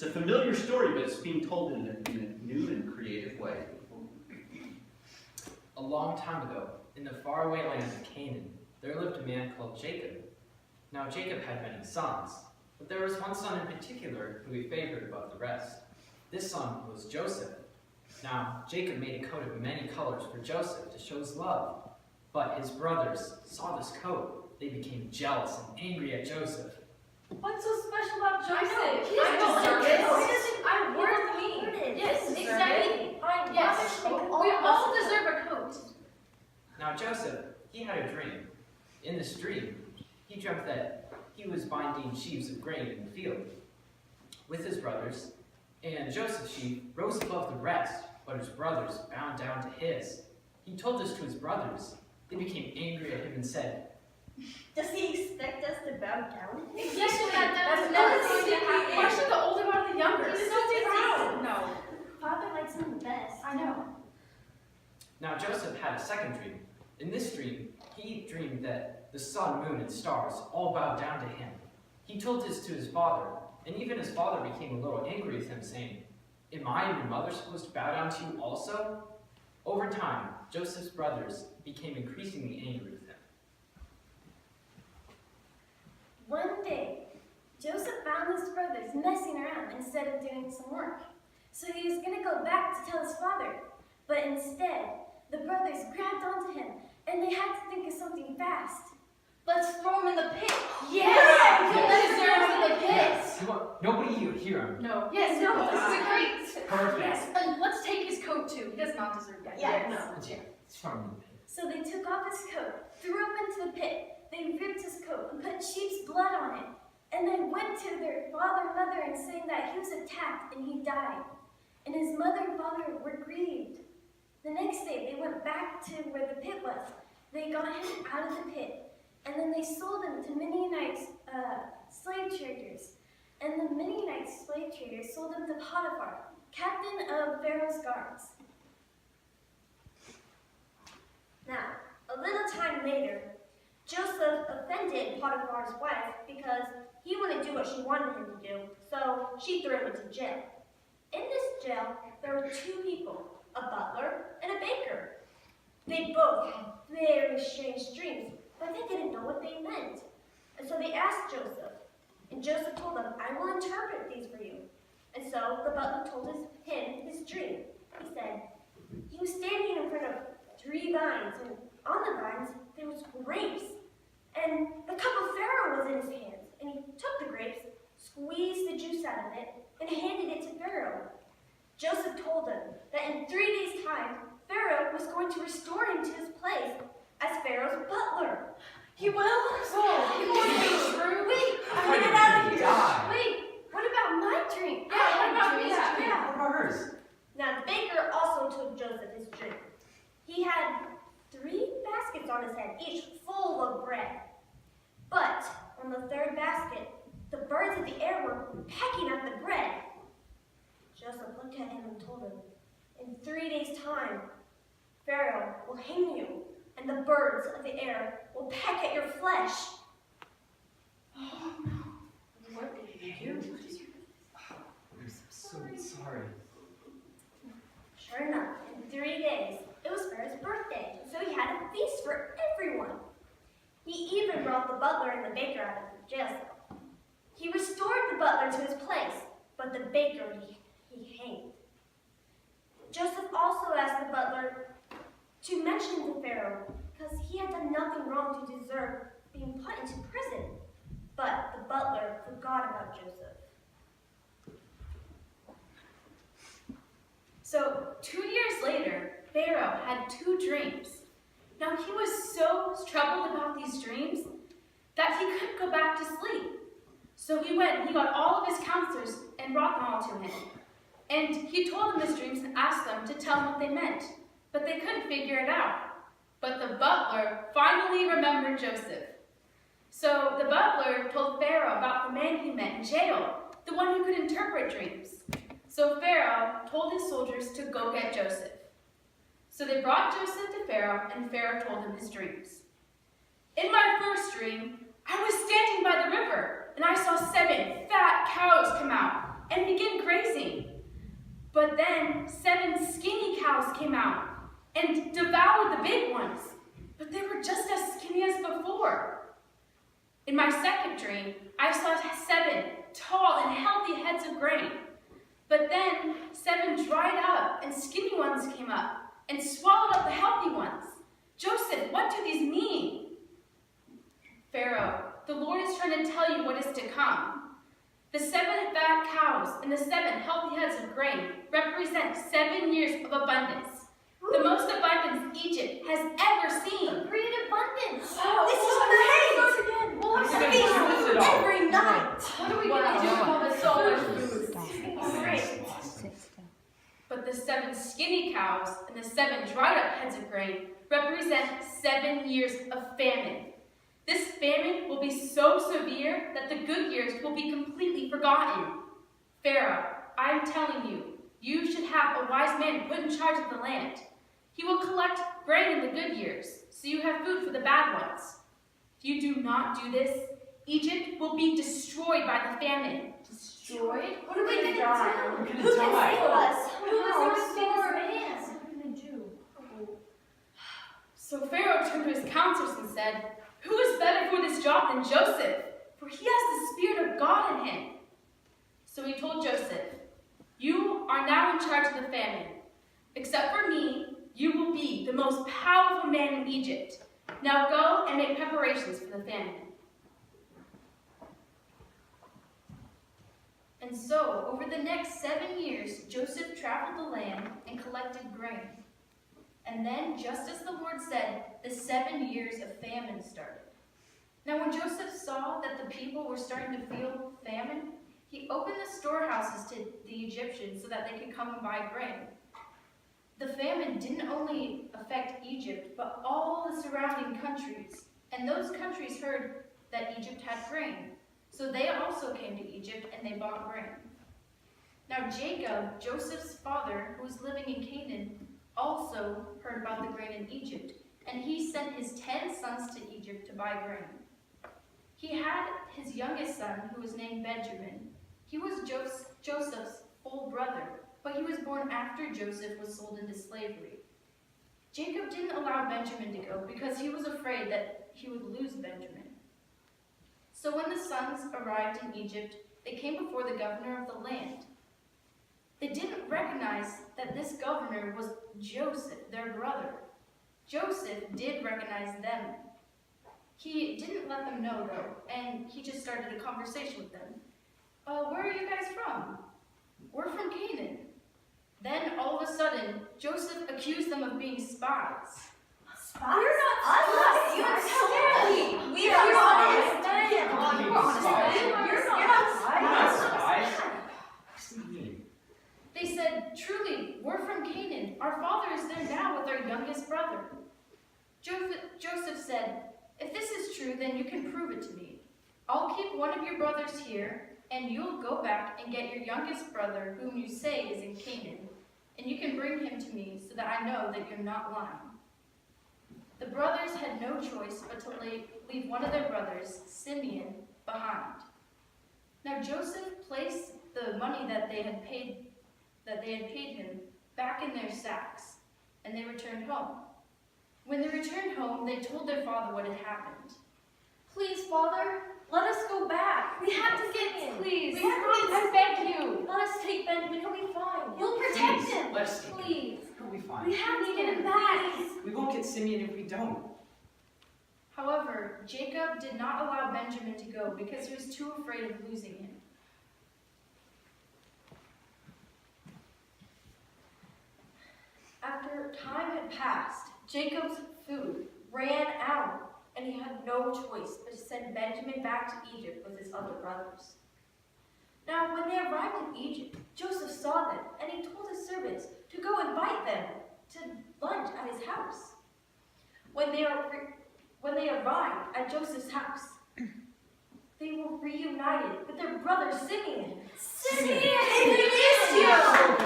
It's a familiar story, but it's being told in a new and creative way. A long time ago, in the faraway land of Canaan, there lived a man called Jacob. Now Jacob had many sons, but there was one son in particular who he favored above the rest. This son was Joseph. Now Jacob made a coat of many colors for Joseph to show his love. But his brothers saw this coat. They became jealous and angry at Joseph. What's so special about Joseph? He doesn't deserve it. I'm worth me. Yes, exactly. Yes, we all deserve a coat. Now Joseph, he had a dream. In this dream, he dreamt that he was binding sheaves of grain in the field with his brothers, and Joseph's sheaf rose above the rest, but his brothers bowed down to his. He told this to his brothers. They became angry at him and said, Does he expect us to bow down? Exactly. That's never going to happen. Why should the older bow the younger? He's so proud. No. Father likes him the best. I know. Now Joseph had a second dream. In this dream, he dreamed that the sun, moon, and stars all bowed down to him. He told this to his father, and even his father became a little angry with him, saying, Am I and your mother supposed to bow down to you also? Over time, Joseph's brothers became increasingly angry with him. One day, Joseph found his brothers messing around instead of doing some work. So he was going to go back to tell his father. But instead, the brothers grabbed onto him, and they had to think of something fast. Let's throw him in the pit. Yes! Let's throw him in the pit. Yes. Come on. Nobody hear him. No. Yes, no, this is great. Perfect. Yes, and let's take his coat too. He does not deserve that. Yeah, Yes. no. Yeah, it's from the pit. So they took off his coat, threw him into the pit. They ripped his coat and put sheep's blood on it. And they went to their father and mother and saying that he was attacked and he died. And his mother and father were grieved. The next day, they went back to where the pit was. They got him out of the pit. And then they sold him to Midianite slave traders. And the Midianite slave traders sold him to Potiphar, captain of Pharaoh's guards. Now, a little time later, Joseph offended Potiphar's wife because he wouldn't do what she wanted him to do, so she threw him into jail. In this jail, there were two people, a butler and a baker. They both had very strange dreams, but they didn't know what they meant. And so they asked Joseph, and Joseph told them, I will interpret these for you. And so the butler told him his dream. He said, he was standing in front of 3 vines, and on the vines there was grapes. And the cup of Pharaoh was in his hands, and he took the grapes, squeezed the juice out of it, and handed it to Pharaoh. Joseph told him that in 3 days' time, Pharaoh was going to restore him to his place as Pharaoh's butler. He will? He will be true. Wait, I I'm get out of didn't here. die. Wait, what about my dream? Yeah, what about his that? dream? What about hers? Now, the baker also told Joseph his dream. He had 3 baskets on his head, each full of bread. But on the 3rd basket, the birds of the air were pecking at the bread. Joseph looked at him and told him, in 3 days' time, Pharaoh will hang you, and the birds of the air will peck at your flesh. Oh no. What did he do? I'm so sorry. Sure enough, in 3 days, it was Pharaoh's birthday, so he had a feast for everyone. He even brought the butler and the baker out of the jail cell. He restored the butler to his place, but the baker he hanged. Joseph also asked the butler to mention to Pharaoh because he had done nothing wrong to deserve being put into prison. But the butler forgot about Joseph. So 2 years later, Pharaoh had 2 dreams. Now he was so troubled about these dreams that he couldn't go back to sleep. So he got all of his counselors and brought them all to him. And he told them his dreams and asked them to tell him what they meant. But they couldn't figure it out. But the butler finally remembered Joseph. So the butler told Pharaoh about the man he met in jail, the one who could interpret dreams. So Pharaoh told his soldiers to go get Joseph. So they brought Joseph to Pharaoh, and Pharaoh told him his dreams. In my first dream, I was standing by the river, and I saw 7 fat cows come out and begin But then 7 skinny cows came out and devoured the big ones. But they were just as skinny as before. In my second dream, I saw 7 tall and healthy heads of grain. But then 7 dried up and skinny ones came up and swallowed up the healthy ones. Joseph, what do these mean? Pharaoh, the Lord is trying to tell you what is to come. The 7 fat cows and the 7 healthy heads of grain represent 7 years of abundance. The most abundance Egypt has ever seen. Great abundance. Oh, This is great. again. We'll What's have gonna do feast with it all? every night. What are we going to do with all this so much food? Great. But the 7 skinny cows and the 7 dried up heads of grain represent 7 years of famine. This famine will be so severe that the good years will be completely forgotten. Pharaoh, I'm telling you, you should have a wise man put in charge of the land. He will collect grain in the good years, so you have food for the bad ones. If you do not do this, Egypt will be destroyed by the famine. Destroyed? What are we going to do? We're Who gonna can die. save us? Who is How? our sword man? What are we going to do? So Pharaoh turned to his counselors and said, "Who is better for this job than Joseph? For he has the Spirit of God in him." So he told Joseph, "You are now in charge of the famine. Except for me, you will be the most powerful man in Egypt. Now go and make preparations for the famine." And so, over the next 7 years, Joseph traveled the land and collected grain. And then, just as the Lord said, the 7 years of famine started. Now, when Joseph saw that the people were starting to feel famine, he opened the storehouses to the Egyptians so that they could come and buy grain. The famine didn't only affect Egypt, but all the surrounding countries. And those countries heard that Egypt had grain. So they also came to Egypt and they bought grain. Now Jacob, Joseph's father, who was living in Canaan, also heard about the grain in Egypt, and he sent his 10 sons to Egypt to buy grain. He had his youngest son, who was named Benjamin. He was Joseph's full brother, but he was born after Joseph was sold into slavery. Jacob didn't allow Benjamin to go because he was afraid that he would lose Benjamin. So when the sons arrived in Egypt, they came before the governor of the land. They didn't recognize that this governor was Joseph, their brother. Joseph did recognize them. He didn't let them know, though, and he just started a conversation with them. Where are you guys from? We're from Canaan. Then, all of a sudden, Joseph accused them of being spies. Spies? You're not us. You understand? We are honest men. We're honest men. You're not spies. What's the mean? They said, "Truly, we're from Canaan. Our father is there now with our youngest brother." Joseph said, "If this is true, then you can prove it to me. I'll keep one of your brothers here, and you'll go back and get your youngest brother, whom you say is in Canaan, and you can bring him to me so that I know that you're not lying." The brothers had no choice but to leave one of their brothers, Simeon, behind. Now Joseph placed the money that they had paid him back in their sacks, and they returned home. When they returned home, they told their father what had happened. Please, Father, let us go back. We have to get in. Please, We have to I beg you. Let us take Benjamin. He'll be fine. You'll Please, protect him. let's take him. Please. He'll be fine. We have to get him back. We won't get Simeon if we don't. However, Jacob did not allow Benjamin to go because he was too afraid of losing him. After time had passed, Jacob's food ran out, and he had no choice but to send Benjamin back to Egypt with his other brothers. Now, when they arrived in Egypt, Joseph saw them, and he told his servants to go invite them to lunch at his house. When they arrived at Joseph's house, they were reunited with their brother Simeon. Simeon, we missed you!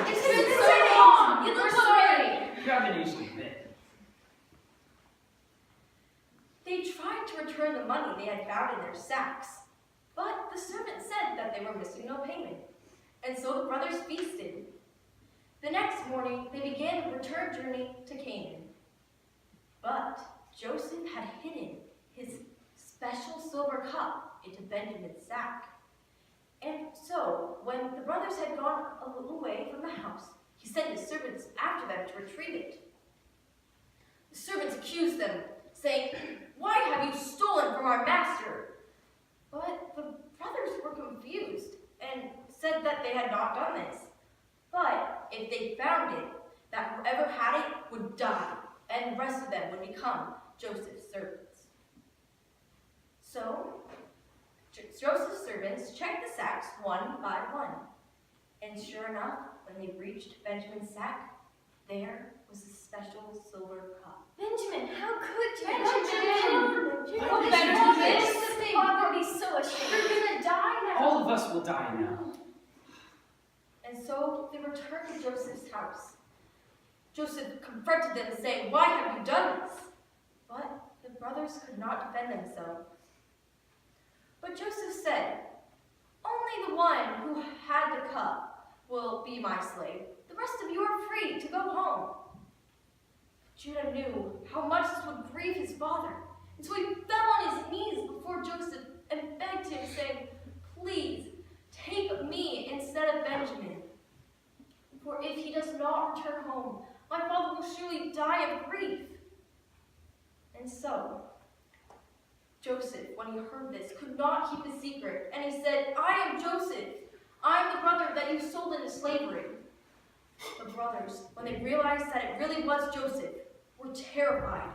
It's been so long. You We're look sorry. You haven't aged a bit. They tried to return the money they had found in their sacks, but the servant said that they were missing no payment, and so the brothers feasted. The next morning, they began the return journey to Canaan. But Joseph had hidden his special silver cup into Benjamin's sack. And so, when the brothers had gone a little way from the house, he sent his servants after them to retrieve it. The servants accused them, saying, "Why have you stolen from our master?" But the brothers were confused and said that they had not done this. But if they found it, that whoever had it would die, and the rest of them would become Joseph's servants. So, Joseph's servants checked the sacks one by one. And sure enough, when they reached Benjamin's sack, there was a special silver cup. Benjamin, how could you? Benjamin! Oh, Oh, Benjamin! Benjamin! Father would be so ashamed. You're gonna die now. All of us will die now. And so they returned to Joseph's house. Joseph confronted them, saying, "Why have you done this?" But the brothers could not defend themselves. But Joseph said, "Only the one who had the cup will be my slave. The rest of you are free to go home." Judah knew how much this would grieve his father, and so he fell on his knees before Joseph and begged him, saying, "Please, take me instead of Benjamin. For if he does not return home, my father will surely die of grief." And so, Joseph, when he heard this, could not keep the secret, and he said, "I am Joseph. I am the brother that you sold into slavery." The brothers, when they realized that it really was Joseph, were terrified,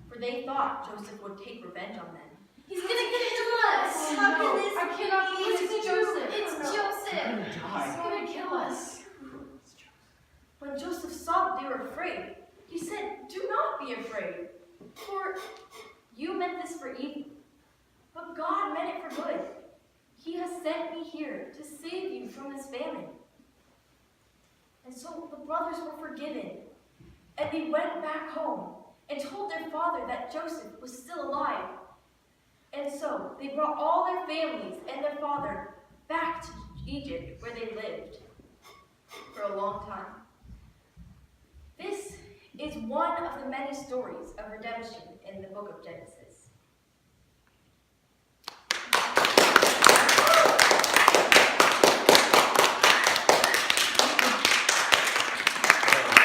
for they thought Joseph would take revenge on them. He's gonna kill us. How can this I cannot believe it's Joseph. It's Joseph. He's gonna kill us. When Joseph saw that they were afraid, he said, "Do not be afraid, for you meant this for evil, but God meant it for good. He has sent me here to save you from this famine." And so the brothers were forgiven, and they went back home and told their father that Joseph was still alive. And so they brought all their families and their father back to Egypt, where they lived for a long time. This is one of the many stories of redemption in the book of Genesis.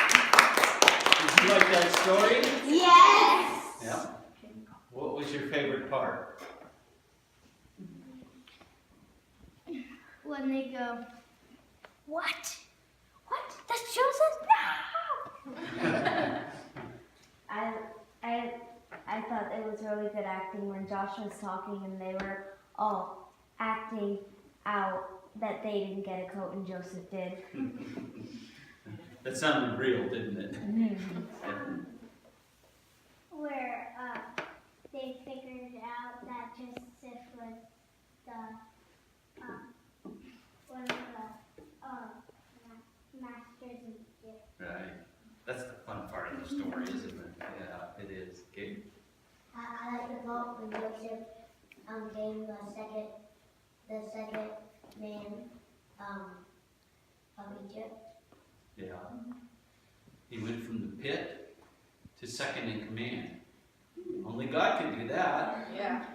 Did you like that story? Yes. Yeah. What was your favorite part? When they go, What? What? That's Joseph? No! I thought it was really good acting when Josh was talking and they were all acting out that they didn't get a coat and Joseph did. That sounded real, didn't it? Where they figured out that Joseph was the one of the masters in Egypt. Right. That's the fun part of the story, isn't it? Yeah, it is. Gabe? I like the part when Joseph became the second man of Egypt. Yeah. He went from the pit to second in command. Only God can do that. Yeah.